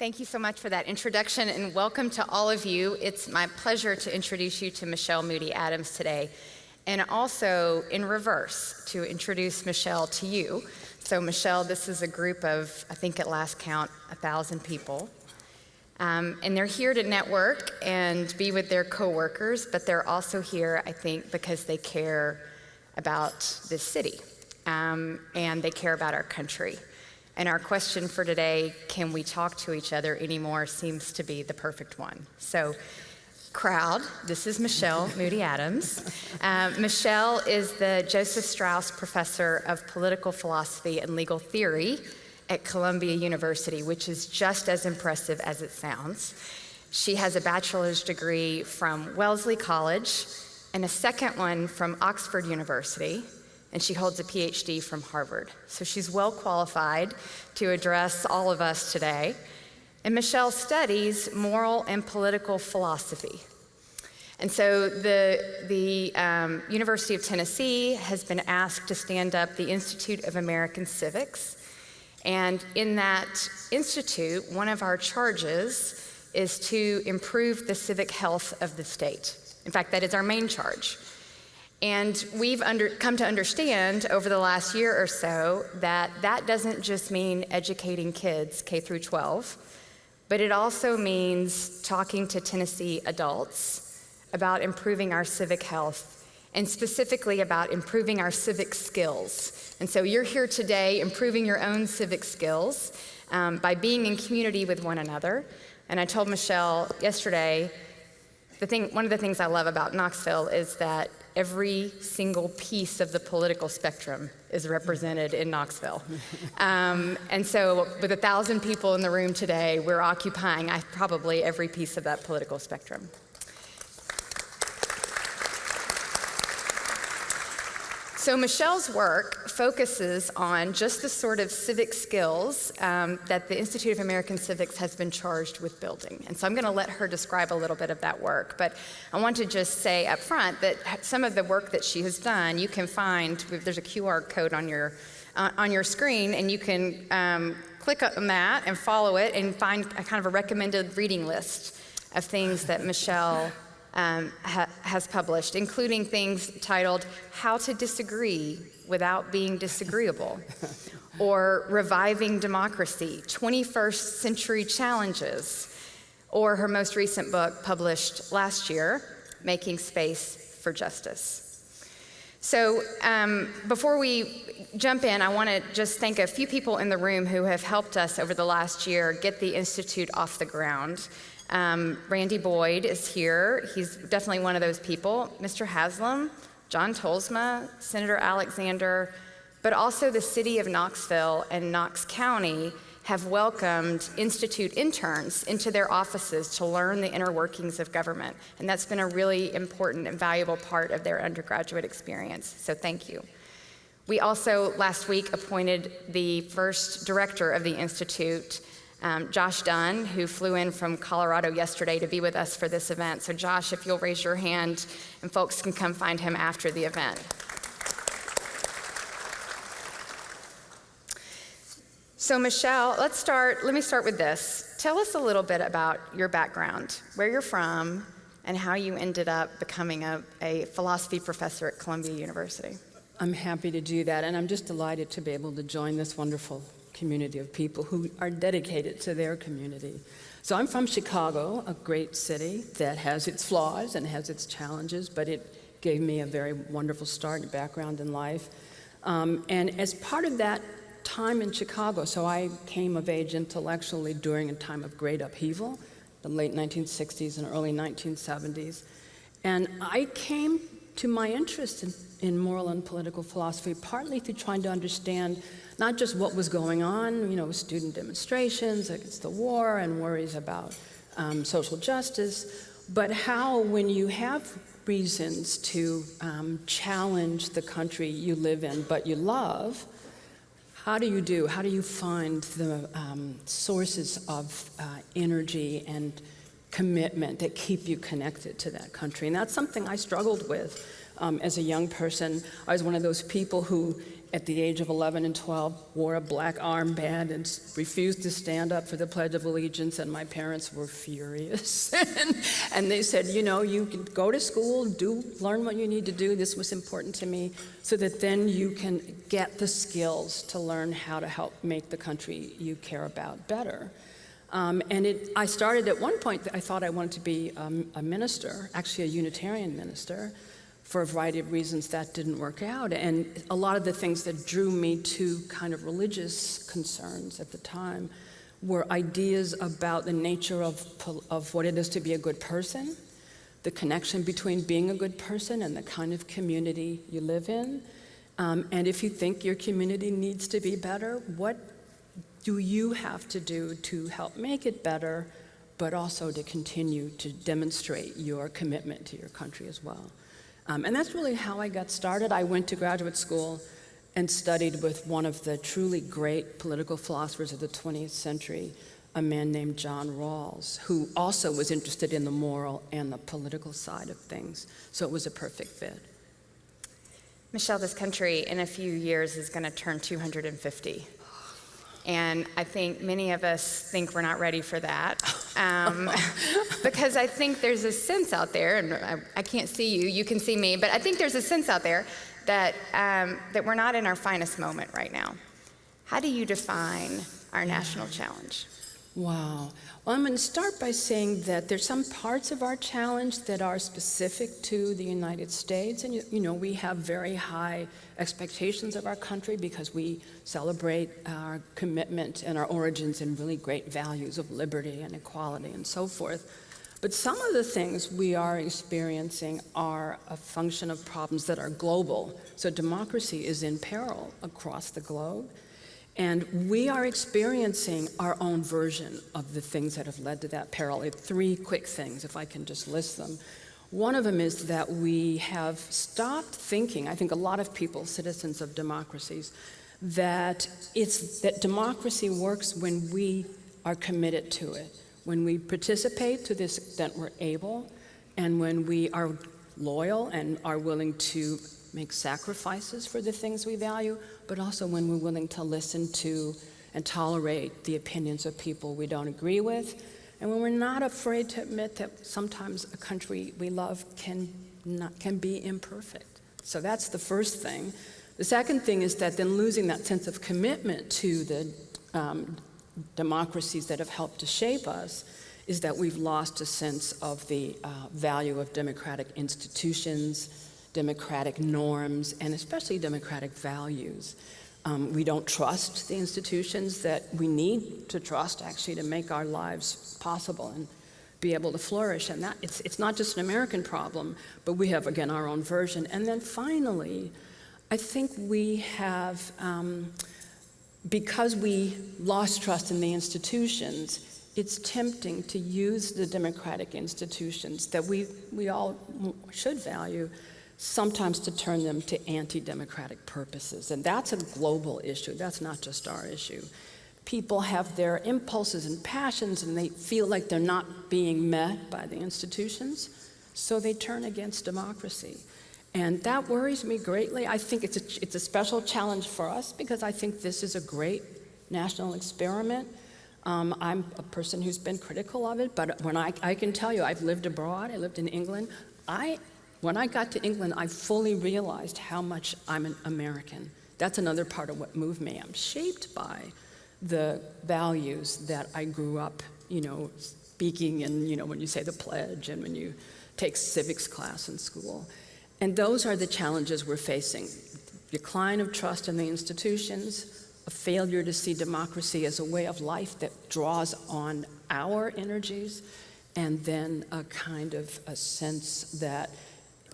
Thank you so much for that introduction, and welcome to all of you. It's my pleasure to introduce you to Michele Moody Adams today, and also in reverse, to introduce Michele to you. So Michele, this is a group of, I think at last count, 1,000 people. And they're here to network and be with their coworkers, but they're also here, I think, because they care about this city, and they care about our country. And our question for today, can we talk to each other anymore, seems to be the perfect one. So, crowd, this is Michele Moody Adams. Michele is the Joseph Strauss Professor of Political Philosophy and Legal Theory at Columbia University, which is just as impressive as it sounds. She has a bachelor's degree from Wellesley College and a second one from Oxford University, and she holds a PhD from Harvard. So she's well qualified to address all of us today. And Michele studies moral and political philosophy. And so the University of Tennessee has been asked to stand up the Institute of American Civics. And in that institute, one of our charges is to improve the civic health of the state. In fact, that is our main charge. And we've come to understand over the last year or so that that doesn't just mean educating kids K through 12, but it also means talking to Tennessee adults about improving our civic health, and specifically about improving our civic skills. And so you're here today improving your own civic skills by being in community with one another. And I told Michele yesterday, one of the things I love about Knoxville is that every single piece of the political spectrum is represented in Knoxville. And so with 1,000 people in the room today, we're occupying probably every piece of that political spectrum. So Michele's work focuses on just the sort of civic skills that the Institute of American Civics has been charged with building. And so I'm going to let her describe a little bit of that work. But I want to just say up front that some of the work that she has done, you can find, there's a QR code on your screen, and you can click on that and follow it and find a kind of a recommended reading list of things that Michele has published, including things titled How to Disagree Without Being Disagreeable, or Reviving Democracy, 21st Century Challenges, or her most recent book published last year, Making Space for Justice. So before we jump in, I want to just thank a few people in the room who have helped us over the last year get the Institute off the ground. Randy Boyd is here. He's definitely one of those people. Mr. Haslam, John Tolsma, Senator Alexander, but also the city of Knoxville and Knox County have welcomed Institute interns into their offices to learn the inner workings of government. And that's been a really important and valuable part of their undergraduate experience. So thank you. We also last week appointed the first director of the Institute, Josh Dunn, who flew in from Colorado yesterday to be with us for this event. So Josh, if you'll raise your hand, and folks can come find him after the event. So Michele, let me start with this. Tell us a little bit about your background, where you're from, and how you ended up becoming a philosophy professor at Columbia University. I'm happy to do that, and I'm just delighted to be able to join this wonderful community of people who are dedicated to their community. So I'm from Chicago, a great city that has its flaws and has its challenges, but it gave me a very wonderful start and background in life. And as part of that time in Chicago, so I came of age intellectually during a time of great upheaval, the late 1960s and early 1970s. And I came to my interest in moral and political philosophy partly through trying to understand not just what was going on, student demonstrations against the war and worries about social justice, but how when you have reasons to challenge the country you live in but you love, how do you find the sources of energy and commitment that keep you connected to that country? And that's something I struggled with as a young person. I was one of those people who at the age of 11 and 12, wore a black armband and refused to stand up for the Pledge of Allegiance, and my parents were furious. And they said, you can go to school, learn what you need to do. This was important to me, so that then you can get the skills to learn how to help make the country you care about better. I started at one point, I thought I wanted to be a minister, actually a Unitarian minister. For a variety of reasons, that didn't work out. And a lot of the things that drew me to kind of religious concerns at the time were ideas about the nature of what it is to be a good person, the connection between being a good person and the kind of community you live in. And if you think your community needs to be better, what do you have to do to help make it better, but also to continue to demonstrate your commitment to your country as well? And that's really how I got started. I went to graduate school and studied with one of the truly great political philosophers of the 20th century, a man named John Rawls, who also was interested in the moral and the political side of things. So it was a perfect fit. Michele, this country in a few years is going to turn 250. And I think many of us think we're not ready for that. Because I think there's a sense out there, and I can't see you, you can see me, but I think there's a sense out there that we're not in our finest moment right now. How do you define our national challenge? Wow. Well, I'm going to start by saying that there's some parts of our challenge that are specific to the United States. And, we have very high expectations of our country because we celebrate our commitment and our origins in really great values of liberty and equality and so forth. But some of the things we are experiencing are a function of problems that are global. So democracy is in peril across the globe. And we are experiencing our own version of the things that have led to that peril. Three quick things, if I can just list them. One of them is that we have stopped thinking, I think a lot of people, citizens of democracies, that democracy works when we are committed to it, when we participate to this extent we're able, and when we are loyal and are willing to make sacrifices for the things we value, but also when we're willing to listen to and tolerate the opinions of people we don't agree with, and when we're not afraid to admit that sometimes a country we love can be imperfect. So that's the first thing. The second thing is that then losing that sense of commitment to the democracies that have helped to shape us is that we've lost a sense of the value of democratic institutions, democratic norms, and especially democratic values. We don't trust the institutions that we need to trust, actually, to make our lives possible and be able to flourish. And that it's not just an American problem, but we have, again, our own version. And then finally, I think we have, because we lost trust in the institutions, it's tempting to use the democratic institutions that we all should value, sometimes to turn them to anti-democratic purposes. And that's a global issue. That's not just our issue. People have their impulses and passions, and they feel like they're not being met by the institutions, so they turn against democracy. And that worries me greatly. I think it's a special challenge for us because I think this is a great national experiment. I'm a person who's been critical of it, but when I can tell you, I've lived abroad. I lived in England. When I got to England, I fully realized how much I'm an American. That's another part of what moved me. I'm shaped by the values that I grew up, speaking and, when you say the pledge and when you take civics class in school. And those are the challenges we're facing. Decline of trust in the institutions, a failure to see democracy as a way of life that draws on our energies, and then a kind of a sense that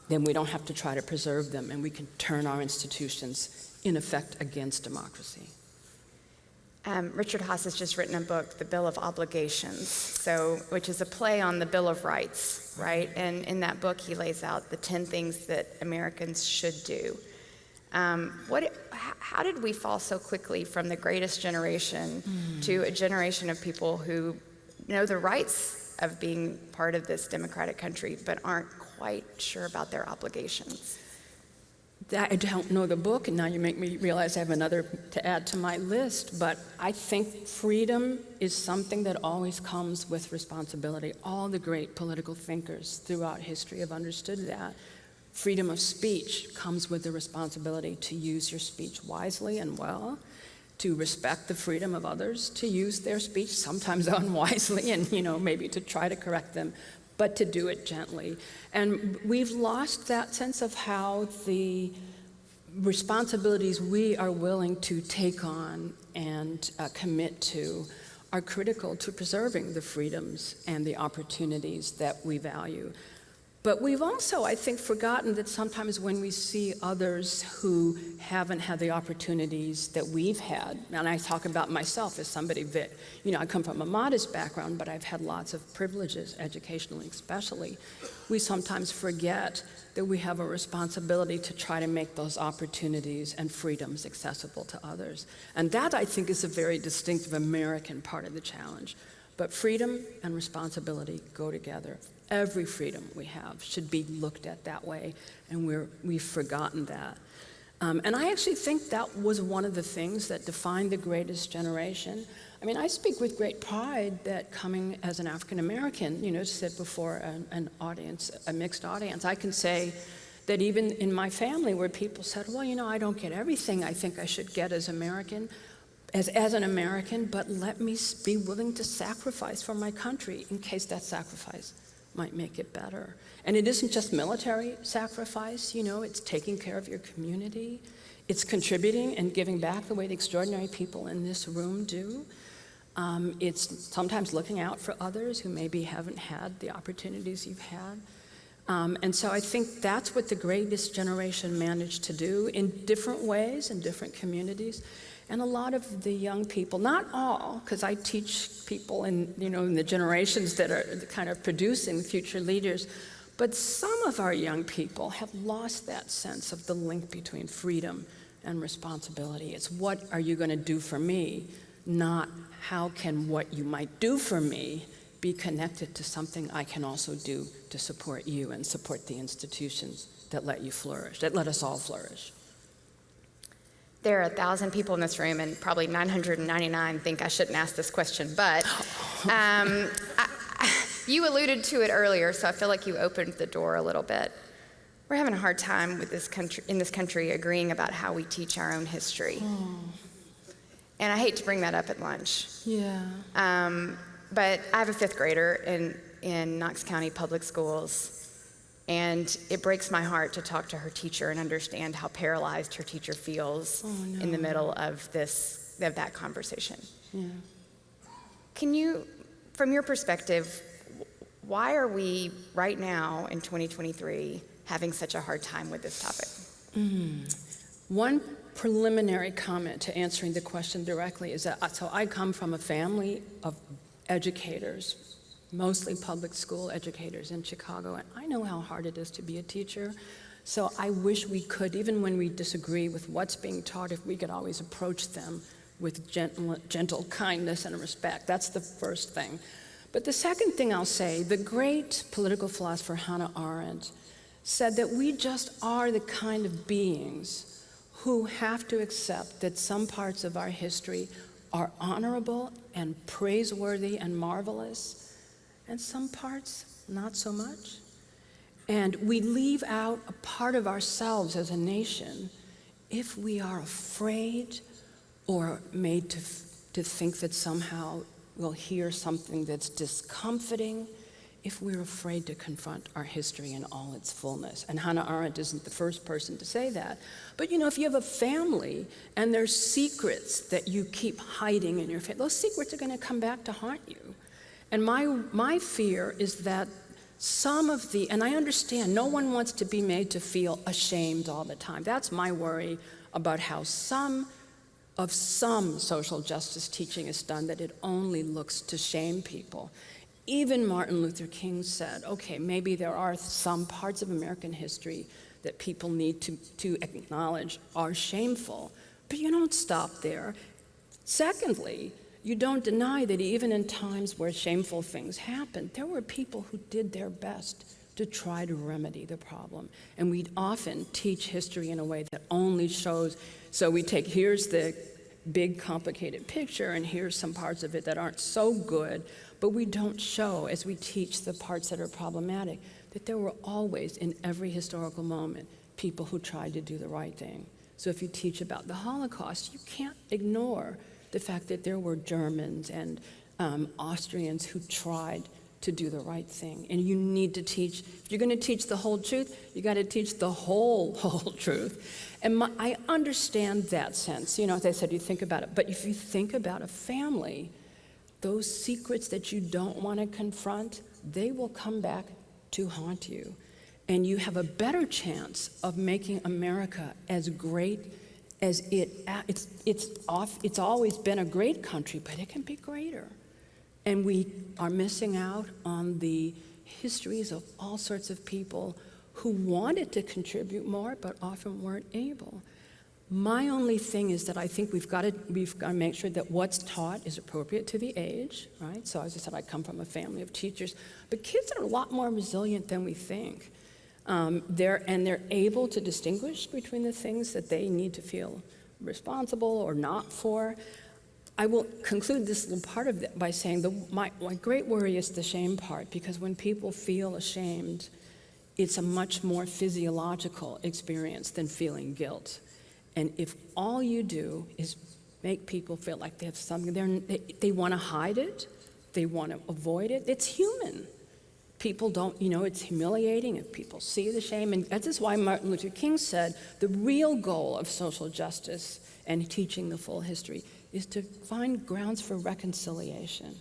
then we don't have to try to preserve them and we can turn our institutions, in effect, against democracy. Richard Haas has just written a book, The Bill of Obligations, which is a play on the Bill of Rights, right? And in that book, he lays out the 10 things that Americans should do. How did we fall so quickly from the greatest generation to a generation of people who know the rights of being part of this democratic country, but aren't quite sure about their obligations? I don't know the book, and now you make me realize I have another to add to my list, but I think freedom is something that always comes with responsibility. All the great political thinkers throughout history have understood that. Freedom of speech comes with the responsibility to use your speech wisely and well, to respect the freedom of others to use their speech, sometimes unwisely, and maybe to try to correct them, but to do it gently. And we've lost that sense of how the responsibilities we are willing to take on and commit to are critical to preserving the freedoms and the opportunities that we value. But we've also, I think, forgotten that sometimes when we see others who haven't had the opportunities that we've had, and I talk about myself as somebody that, I come from a modest background, but I've had lots of privileges, educationally especially, we sometimes forget that we have a responsibility to try to make those opportunities and freedoms accessible to others. And that, I think, is a very distinctive American part of the challenge. But freedom and responsibility go together. Every freedom we have should be looked at that way, and we've forgotten that. And I actually think that was one of the things that defined the greatest generation. I mean, I speak with great pride that coming as an African American, to sit before an audience, a mixed audience, I can say that even in my family where people said, well, I don't get everything I think I should get as American, as an American, but let me be willing to sacrifice for my country in case that sacrifice might make it better. And it isn't just military sacrifice, it's taking care of your community. It's contributing and giving back the way the extraordinary people in this room do. It's sometimes looking out for others who maybe haven't had the opportunities you've had. And so I think that's what the greatest generation managed to do in different ways, in different communities. And a lot of the young people, not all, because I teach people in the generations that are kind of producing future leaders, but some of our young people have lost that sense of the link between freedom and responsibility. It's what are you going to do for me, not how can what you might do for me be connected to something I can also do to support you and support the institutions that let you flourish, that let us all flourish. There are 1,000 people in this room, and probably 999 think I shouldn't ask this question, but you alluded to it earlier, so I feel like you opened the door a little bit. We're having a hard time with in this country agreeing about how we teach our own history. Oh. And I hate to bring that up at lunch. Yeah. But I have a fifth grader in Knox County Public Schools, and it breaks my heart to talk to her teacher and understand how paralyzed her teacher feels in the middle of that conversation. Yeah. Can you, from your perspective, why are we right now in 2023 having such a hard time with this topic? One preliminary comment to answering the question directly is that, so I come from a family of educators, mostly public school educators in Chicago, and I know how hard it is to be a teacher. So I wish we could, even when we disagree with what's being taught, if we could always approach them with gentle kindness and respect. That's the first thing. But the second thing I'll say, the great political philosopher Hannah Arendt said that we just are the kind of beings who have to accept that some parts of our history are honorable and praiseworthy and marvelous, and some parts not so much. And we leave out a part of ourselves as a nation if we are afraid or made to think that somehow we'll hear something that's discomforting, if we're afraid to confront our history in all its fullness. And Hannah Arendt isn't the first person to say that. But if you have a family and there's secrets that you keep hiding in your family, those secrets are going to come back to haunt you. And my fear is that and I understand, no one wants to be made to feel ashamed all the time. That's my worry about how some social justice teaching is done, that it only looks to shame people. Even Martin Luther King said, okay, maybe there are some parts of American history that people need to acknowledge are shameful, but you don't stop there. Secondly, you don't deny that even in times where shameful things happened, there were people who did their best to try to remedy the problem. And we'd often teach history in a way that only shows, so we take, here's the big complicated picture, and here's some parts of it that aren't so good, but we don't show, as we teach the parts that are problematic, that there were always, in every historical moment, people who tried to do the right thing. So if you teach about the Holocaust, you can't ignore the fact that there were Germans and Austrians who tried to do the right thing. And you need to teach, if you're going to teach the whole truth, you got to teach the whole truth. And I understand that sense. You know, as I said, you think about it. But if you think about a family, those secrets that you don't want to confront, they will come back to haunt you. And you have a better chance of making America as great as it's always been a great country, but it can be greater. And we are missing out on the histories of all sorts of people who wanted to contribute more, but often weren't able. My only thing is that I think we've got to make sure that what's taught is appropriate to the age, right? So as I said, I come from a family of teachers, but kids are a lot more resilient than we think. They're able to distinguish between the things that they need to feel responsible or not for. I will conclude this little part of it by saying my great worry is the shame part, because when people feel ashamed, it's a much more physiological experience than feeling guilt. And if all you do is make people feel like they have something, they want to hide it, they want to avoid it, it's human. People don't, it's humiliating if people see the shame. And this is why Martin Luther King said the real goal of social justice and teaching the full history is to find grounds for reconciliation.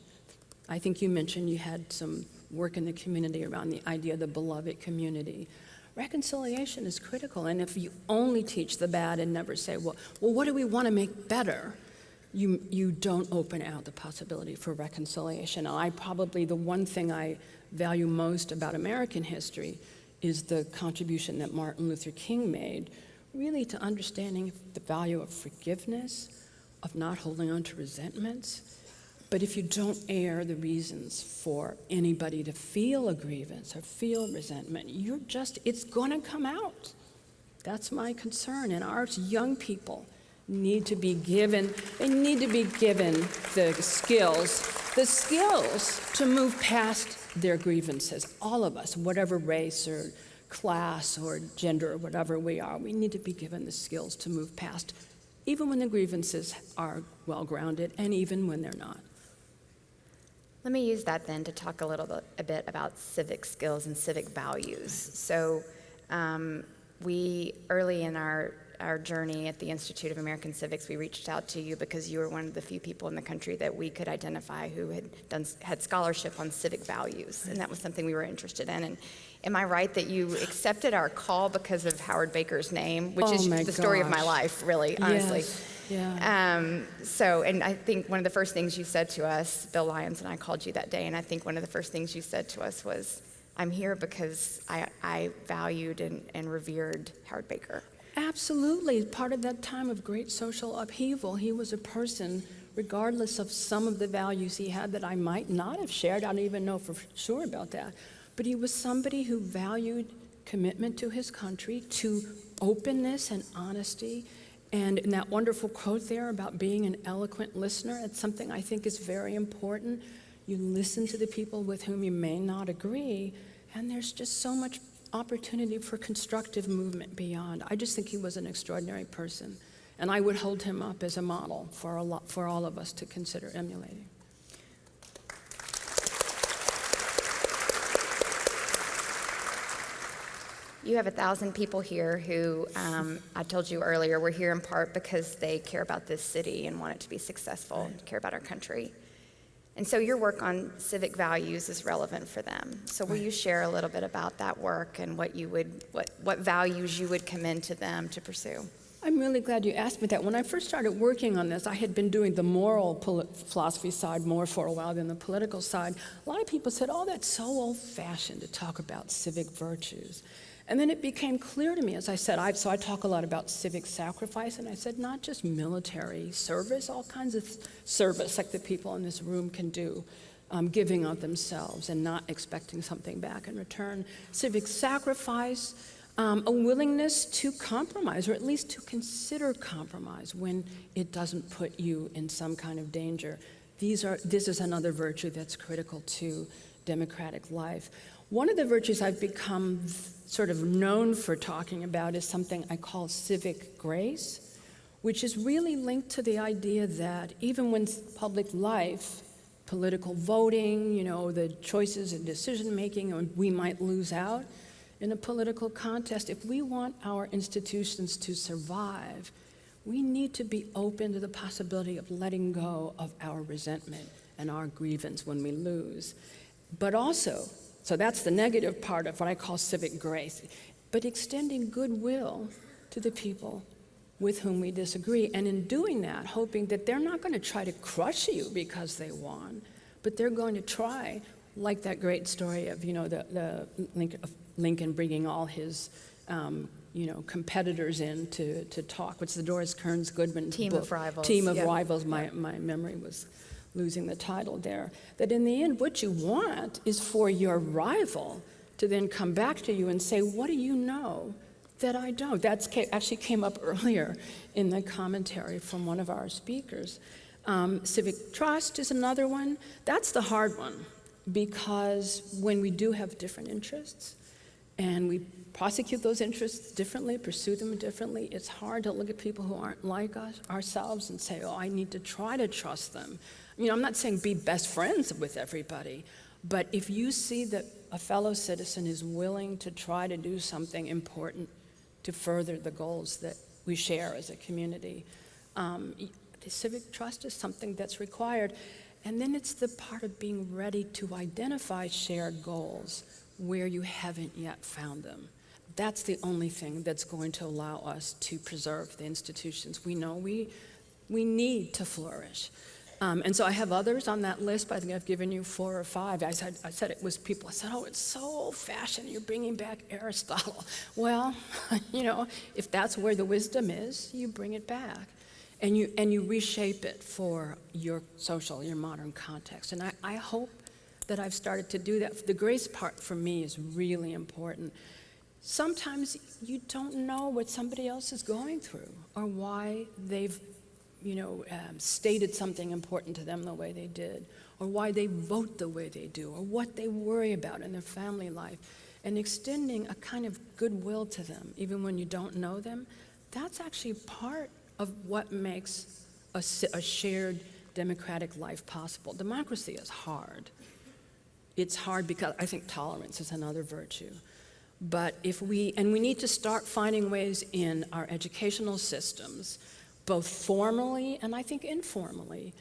I think you mentioned you had some work in the community around the idea of the beloved community. Reconciliation is critical, and if you only teach the bad and never say, well, what do we want to make better? You don't open out the possibility for reconciliation. The one thing I value most about American history is the contribution that Martin Luther King made, really to understanding the value of forgiveness, of not holding on to resentments. But if you don't air the reasons for anybody to feel a grievance or feel resentment, it's going to come out. That's my concern. And our young people need to be given the skills to move past their grievances. All of us, whatever race or class or gender or whatever we are, we need to be given the skills to move past, even when the grievances are well-grounded and even when they're not. Let me use that then to talk a bit about civic skills and civic values. So we, early in our journey at the Institute of American Civics, we reached out to you because you were one of the few people in the country that we could identify who had scholarship on civic values, and that was something we were interested in. And am I right that you accepted our call because of Howard Baker's name, which is the story of my life, really, honestly? Yes. Yeah. And I think one of the first things you said to us, Bill Lyons and I called you that day, and I think one of the first things you said to us was, I'm here because I valued and revered Howard Baker. Absolutely. Part of that time of great social upheaval, he was a person, regardless of some of the values he had that I might not have shared, I don't even know for sure about that, but he was somebody who valued commitment to his country, to openness and honesty. And in that wonderful quote there about being an eloquent listener, it's something I think is very important. You listen to the people with whom you may not agree, and there's just so much opportunity for constructive movement beyond. I just think he was an extraordinary person, and I would hold him up as a model for all of us to consider emulating. You have 1,000 people here who, I told you earlier, we're here in part because they care about this city and want it to be successful, and care about our country. And so your work on civic values is relevant for them. So will you share a little bit about that work and what values you would commend to them to pursue? I'm really glad you asked me that. When I first started working on this, I had been doing the moral philosophy side more for a while than the political side. A lot of people said, oh, that's so old-fashioned to talk about civic virtues. And then it became clear to me, as I said, I talk a lot about civic sacrifice, and I said not just military service, all kinds of service like the people in this room can do giving of themselves and not expecting something back in return. Civic sacrifice, a willingness to compromise, or at least to consider compromise when it doesn't put you in some kind of danger. This is another virtue that's critical to democratic life. One of the virtues I've become sort of known for talking about is something I call civic grace, which is really linked to the idea that even when public life, political voting, the choices and decision making, and we might lose out in a political contest, if we want our institutions to survive, we need to be open to the possibility of letting go of our resentment and our grievance when we lose. But also, so that's the negative part of what I call civic grace, but extending goodwill to the people with whom we disagree. And in doing that, hoping that they're not going to try to crush you because they won, but they're going to try, like that great story of, the Lincoln bringing all his, competitors in to talk, which is the Doris Kearns Goodman Team book. of Rivals. Team of Yep. Rivals. My memory was losing the title there. That in the end, what you want is for your rival to then come back to you and say, what do you know that I don't? That actually came up earlier in the commentary from one of our speakers. Civic trust is another one. That's the hard one, because when we do have different interests and we prosecute those interests differently, pursue them differently, it's hard to look at people who aren't like us, ourselves, and say, I need to try to trust them. I'm not saying be best friends with everybody, but if you see that a fellow citizen is willing to try to do something important to further the goals that we share as a community, the civic trust is something that's required. And then it's the part of being ready to identify shared goals where you haven't yet found them. That's the only thing that's going to allow us to preserve the institutions we know we need to flourish. And so I have others on that list, but I think I've given you 4 or 5. I said it was people. I said, it's so old-fashioned. You're bringing back Aristotle. Well, if that's where the wisdom is, you bring it back. And you reshape it for your social, your modern context. And I hope that I've started to do that. The grace part for me is really important. Sometimes you don't know what somebody else is going through or why they've stated something important to them the way they did, or why they vote the way they do, or what they worry about in their family life. And extending a kind of goodwill to them, even when you don't know them, that's actually part of what makes a shared democratic life possible. Democracy is hard. It's hard because I think tolerance is another virtue. But we need to start finding ways in our educational systems, both formally and I think informally,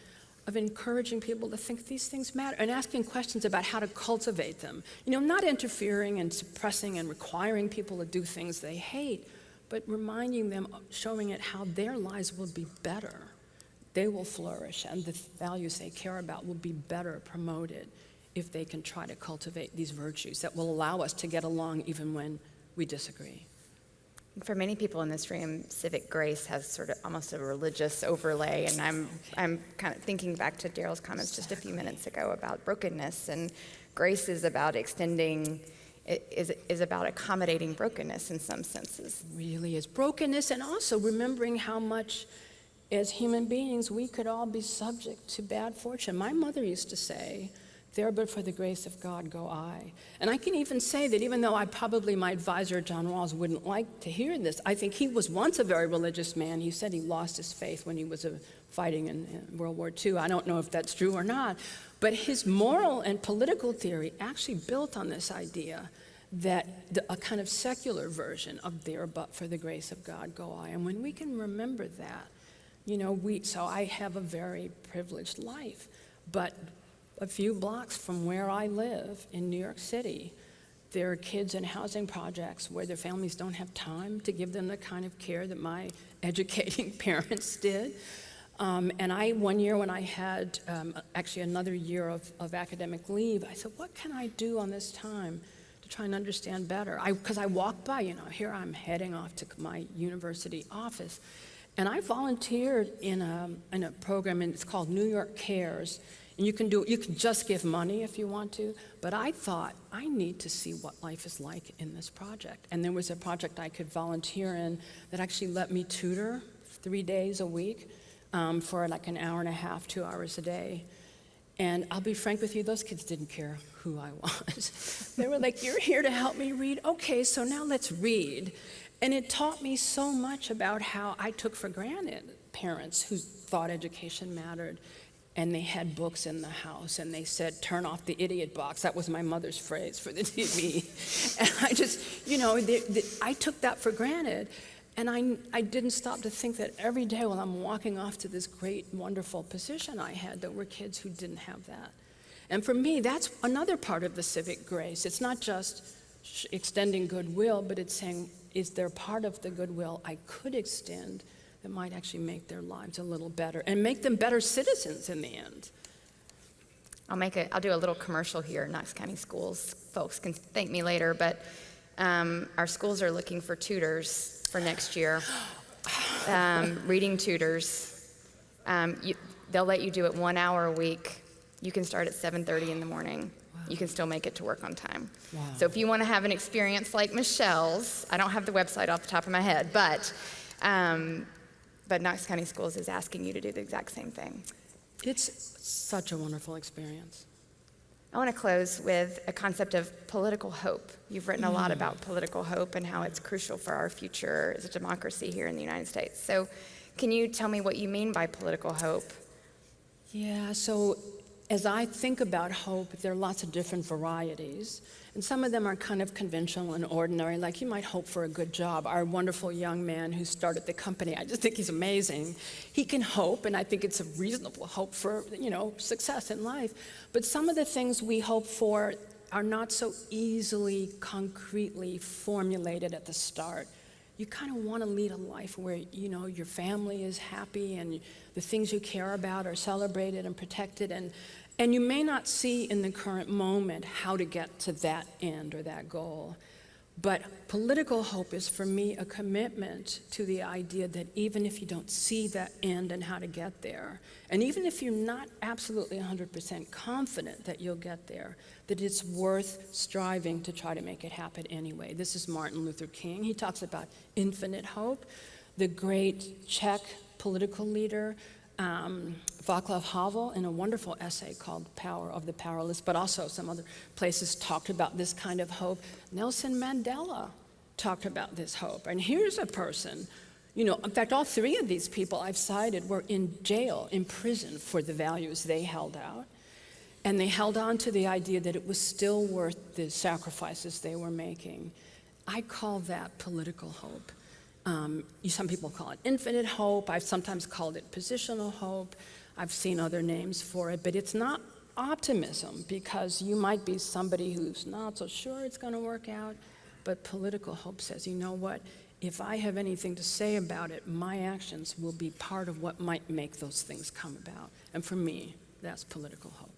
of encouraging people to think these things matter and asking questions about how to cultivate them. Not interfering and suppressing and requiring people to do things they hate, but reminding them, showing it how their lives will be better. They will flourish, and the values they care about will be better promoted if they can try to cultivate these virtues that will allow us to get along even when we disagree. For many people in this room, civic grace has sort of almost a religious overlay, and I'm kind of thinking back to Daryl's comments just a few minutes ago about brokenness, and grace is about extending, is about accommodating brokenness in some senses. It really is brokenness, and also remembering how much as human beings we could all be subject to bad fortune. My mother used to say, "There but for the grace of God go I." And I can even say that even though my advisor, John Rawls, wouldn't like to hear this, I think he was once a very religious man. He said he lost his faith when he was fighting in World War II. I don't know if that's true or not. But his moral and political theory actually built on this idea that a kind of secular version of "there but for the grace of God go I." And when we can remember that, so I have a very privileged life. But a few blocks from where I live in New York City, there are kids in housing projects where their families don't have time to give them the kind of care that my educating parents did. And one year when I had actually another year of academic leave, I said, what can I do on this time to try and understand better? Because I walked by, here I'm heading off to my university office. And I volunteered in a program, and it's called New York Cares. And you can just give money if you want to, but I thought, I need to see what life is like in this project. And there was a project I could volunteer in that actually let me tutor 3 days a week for like an hour and a half, 2 hours a day. And I'll be frank with you, those kids didn't care who I was. They were like, you're here to help me read? Okay, so now let's read. And it taught me so much about how I took for granted parents who thought education mattered. And they had books in the house, and they said, turn off the idiot box. That was my mother's phrase for the TV. And I just, I took that for granted. And I didn't stop to think that every day while I'm walking off to this great, wonderful position I had, there were kids who didn't have that. And for me, that's another part of the civic grace. It's not just extending goodwill, but it's saying, is there part of the goodwill I could extend that might actually make their lives a little better and make them better citizens in the end? I'll do a little commercial here. Knox County Schools folks can thank me later, but our schools are looking for tutors for next year, reading tutors. They'll let you do it 1 hour a week. You can start at 7:30 in the morning. Wow. You can still make it to work on time. Wow. So if you want to have an experience like Michelle's, I don't have the website off the top of my head, but Knox County Schools is asking you to do the exact same thing. It's such a wonderful experience. I want to close with a concept of political hope. You've written a lot about political hope and how it's crucial for our future as a democracy here in the United States. So can you tell me what you mean by political hope? Yeah, so as I think about hope, there are lots of different varieties. And some of them are kind of conventional and ordinary, like you might hope for a good job. Our wonderful young man who started the company, I just think he's amazing. He can hope, and I think it's a reasonable hope for, success in life. But some of the things we hope for are not so easily, concretely formulated at the start. You kind of want to lead a life where, your family is happy and the things you care about are celebrated and protected. And you may not see in the current moment how to get to that end or that goal. But political hope is, for me, a commitment to the idea that even if you don't see that end and how to get there, and even if you're not absolutely 100% confident that you'll get there, that it's worth striving to try to make it happen anyway. This is Martin Luther King. He talks about infinite hope. The great Czech political leader, Václav Havel, in a wonderful essay called Power of the Powerless, but also some other places talked about this kind of hope. Nelson Mandela talked about this hope. And here's a person, in fact, all three of these people I've cited were in jail, in prison for the values they held out. And they held on to the idea that it was still worth the sacrifices they were making. I call that political hope. Some people call it infinite hope. I've sometimes called it positional hope. I've seen other names for it, but it's not optimism, because you might be somebody who's not so sure it's going to work out, but political hope says, you know what, if I have anything to say about it, my actions will be part of what might make those things come about. And for me, that's political hope.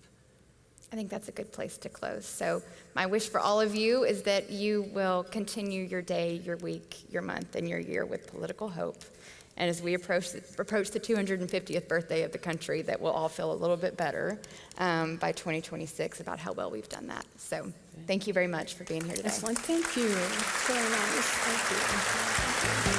I think that's a good place to close. So my wish for all of you is that you will continue your day, your week, your month, and your year with political hope. And as we approach the 250th birthday of the country, that we'll all feel a little bit better by 2026 about how well we've done that. So thank you very much for being here today. Excellent. Thank you. Very nice. Thank you.